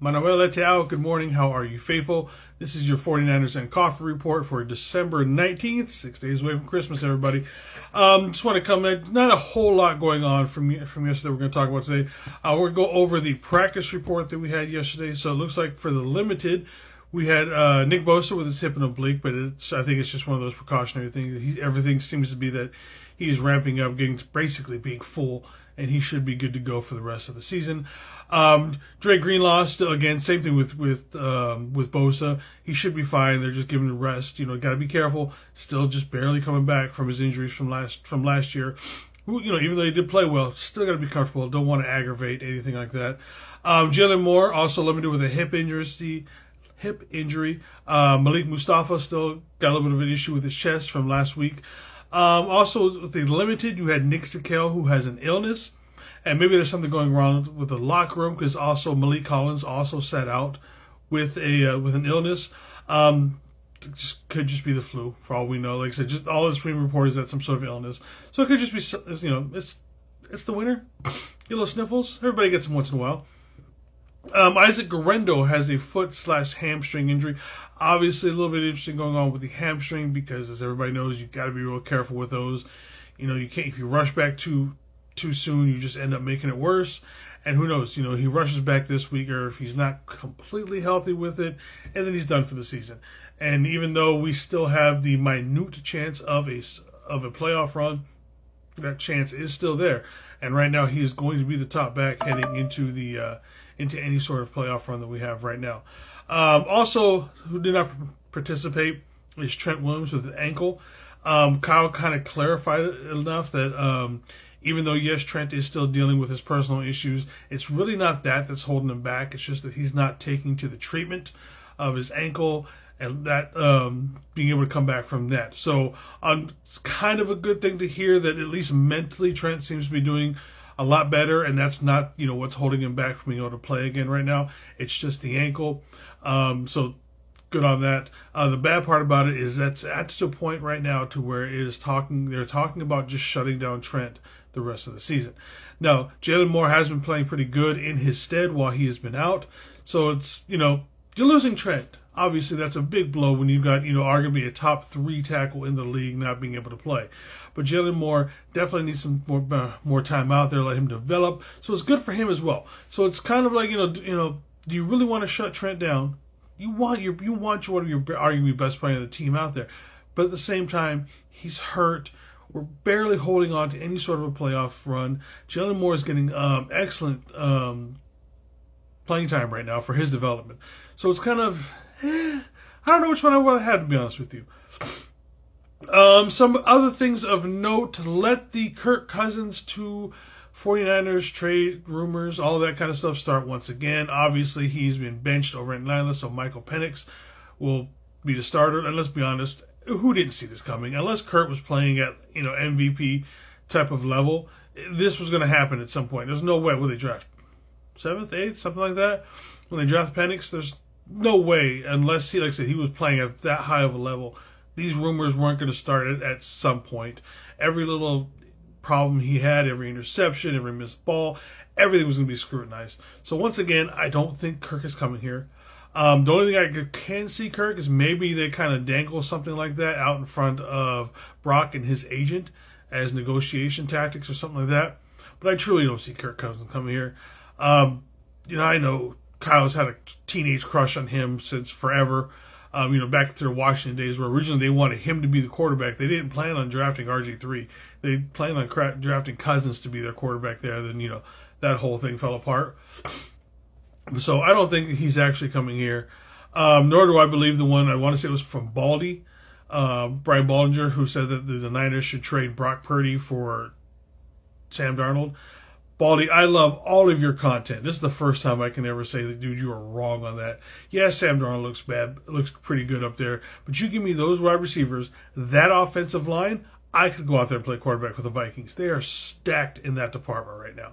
Manuel Leteao, good morning. How are you, faithful? This is your 49ers and Coffee Report for December 19th, 6 days away from Christmas, everybody. Just want to come in. Not a whole lot going on from yesterday we're going to talk about today. We're going to go over the practice report that we had yesterday. So it looks like for the limited, we had Nick Bosa with his hip and oblique, but I think it's just one of those precautionary things. Everything seems to be that he's ramping up, basically being full, and he should be good to go for the rest of the season. Dre Greenlaw, still again, same thing with Bosa. He should be fine. They're just giving him rest. Got to be careful. Still just barely coming back from his injuries from last year. Even though he did play well, still got to be comfortable. Don't want to aggravate anything like that. Jalen Moore also limited with a hip injury. Malik Mustafa still got a little bit of an issue with his chest from last week. Also, with the limited, you had Nick Zakelj, who has an illness. And maybe there's something going wrong with the locker room because also Malik Collins also sat out with an illness. Could just be the flu for all we know. Like I said, just all this being reported is that some sort of illness. So it could just be, it's the winter. Get a little sniffles. Everybody gets them once in a while. Isaac Guerendo has a foot/hamstring injury. Obviously, a little bit interesting going on with the hamstring because, as everybody knows, you've got to be real careful with those. You can't, if you rush back too soon, you just end up making it worse. And who knows, he rushes back this week, or if he's not completely healthy with it, and then he's done for the season. And even though we still have the minute chance of a playoff run, that chance is still there. And right now, he is going to be the top back heading into any sort of playoff run that we have right now. Also, who did not participate is Trent Williams with an ankle. Kyle kind of clarified it enough that even though, yes, Trent is still dealing with his personal issues, it's really not that's holding him back. It's just that he's not taking to the treatment of his ankle and that being able to come back from that. So it's kind of a good thing to hear that at least mentally Trent seems to be doing a lot better, and that's not what's holding him back from being able to play again right now. It's just the ankle. So good on that. The bad part about it is that's at the point right now to where they're talking about just shutting down Trent the rest of the season. Now, Jalen Moore has been playing pretty good in his stead while he has been out. So it's, you're losing Trent. Obviously, that's a big blow when you've got, arguably a top 3 tackle in the league not being able to play. But Jalen Moore definitely needs some more time out there, let him develop. So it's good for him as well. So it's kind of like, do you really want to shut Trent down? You want one of your arguably best player on the team out there. But at the same time, he's hurt. We're barely holding on to any sort of a playoff run. Jalen Moore is getting excellent playing time right now for his development. So it's kind of, I don't know which one I would have had, to be honest with you. Some other things of note, let the Kirk Cousins to 49ers trade rumors, all that kind of stuff start once again. Obviously, he's been benched over in Atlanta, so Michael Penix will be the starter. And let's be honest, who didn't see this coming? Unless Kurt was playing at MVP type of level, this was going to happen at some point. There's no way. Will they draft 7th, 8th, something like that? When they draft Penix, there's no way, unless he, like I said, he was playing at that high of a level. These rumors weren't going to start at some point. Every little problem he had, every interception, every missed ball, everything was going to be scrutinized. So once again, I don't think Kirk is coming here. The only thing I can see Kirk is maybe they kind of dangle something like that out in front of Brock and his agent as negotiation tactics or something like that. But I truly don't see Kirk Cousins coming here. I know Kyle's had a teenage crush on him since forever. Back to their Washington days where originally they wanted him to be the quarterback. They didn't plan on drafting RG3. They planned on drafting Cousins to be their quarterback there. Then, that whole thing fell apart. So I don't think he's actually coming here. Nor do I believe the one, I want to say it was from Baldy, Brian Baldinger, who said that the Niners should trade Brock Purdy for Sam Darnold. Baldy, I love all of your content. This is the first time I can ever say that, dude, you are wrong on that. Yeah, Sam Darnold looks bad. It looks pretty good up there. But you give me those wide receivers, that offensive line, I could go out there and play quarterback for the Vikings. They are stacked in that department right now.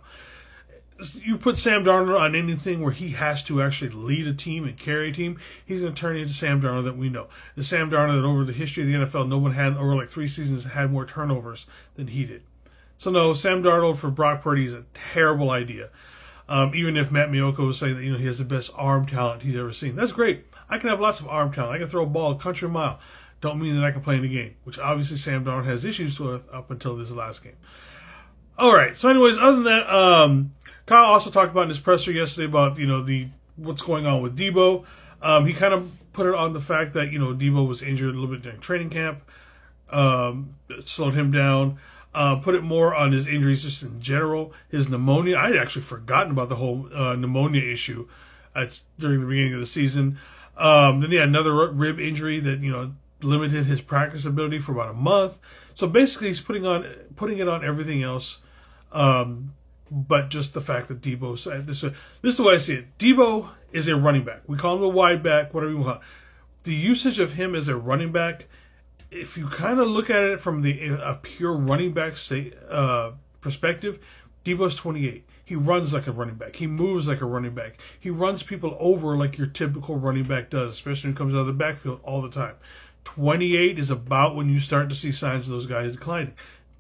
You put Sam Darnold on anything where he has to actually lead a team and carry a team, he's going to turn into Sam Darnold that we know. The Sam Darnold that over the history of the NFL, no one had, over like 3 seasons, had more turnovers than he did. So no, Sam Darnold for Brock Purdy is a terrible idea. Even if Matt Miyoko was saying that he has the best arm talent he's ever seen, that's great. I can have lots of arm talent. I can throw a ball a country mile. Don't mean that I can play in the game, which obviously Sam Darnold has issues with up until this last game. All right. So, anyways, other than that, Kyle also talked about in his presser yesterday about the what's going on with Debo. He kind of put it on the fact that Debo was injured a little bit during training camp, it slowed him down. Put it more on his injuries just in general. His pneumonia. I had actually forgotten about the whole pneumonia issue during the beginning of the season. Then he had another rib injury that limited his practice ability for about a month. So basically, he's putting it on everything else, but just the fact that Debo said this. This is the way I see it. Debo is a running back. We call him a wide back, whatever you want. The usage of him as a running back, if you kind of look at it from a pure running back perspective, Debo's 28. He runs like a running back. He moves like a running back. He runs people over like your typical running back does, especially when he comes out of the backfield all the time. 28 is about when you start to see signs of those guys declining.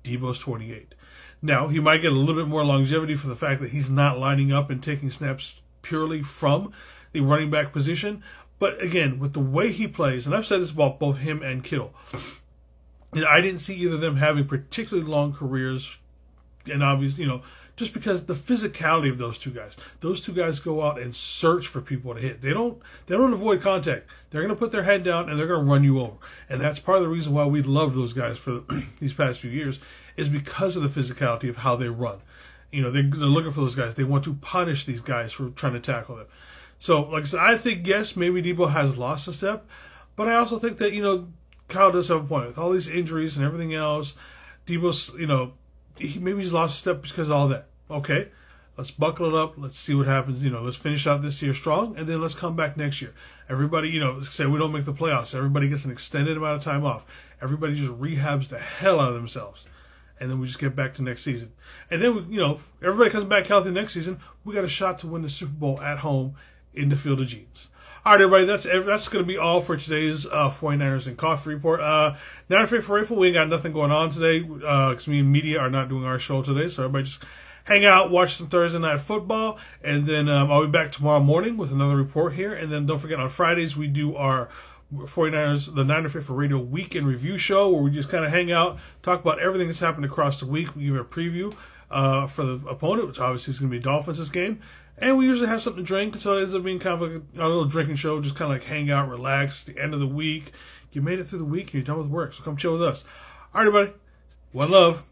Debo's 28. Now, he might get a little bit more longevity for the fact that he's not lining up and taking snaps purely from the running back position. But again, with the way he plays, and I've said this about both him and Kittle, I didn't see either of them having particularly long careers. And obviously, just because the physicality of those two guys go out and search for people to hit. They don't avoid contact. They're going to put their head down and they're going to run you over. And that's part of the reason why we love those guys for these past few years, is because of the physicality of how they run. They're looking for those guys. They want to punish these guys for trying to tackle them. So, like I said, I think, yes, maybe Debo has lost a step, but I also think that, Kyle does have a point. With all these injuries and everything else, Debo's, maybe he's lost a step because of all that. Okay, let's buckle it up. Let's see what happens. Let's finish out this year strong, and then let's come back next year. Everybody, say we don't make the playoffs. Everybody gets an extended amount of time off. Everybody just rehabs the hell out of themselves. And then we just get back to next season. And then, everybody comes back healthy next season. We got a shot to win the Super Bowl at home in the Field of Jeans. All right, everybody, that's going to be all for today's 49ers and Coffee Report. Not afraid for Rifle, we ain't got nothing going on today because me and media are not doing our show today. So everybody just hang out, watch some Thursday Night Football, and then I'll be back tomorrow morning with another report here. And then don't forget, on Fridays, we do our 49ers, the Niner Faithful Radio Weekend Review Show, where we just kind of hang out, talk about everything that's happened across the week. We give a preview for the opponent, which obviously is going to be Dolphins this game. And we usually have something to drink, so it ends up being kind of like a little drinking show, just kind of like hang out, relax, the end of the week. You made it through the week and you're done with work, so come chill with us. All right, everybody. One love.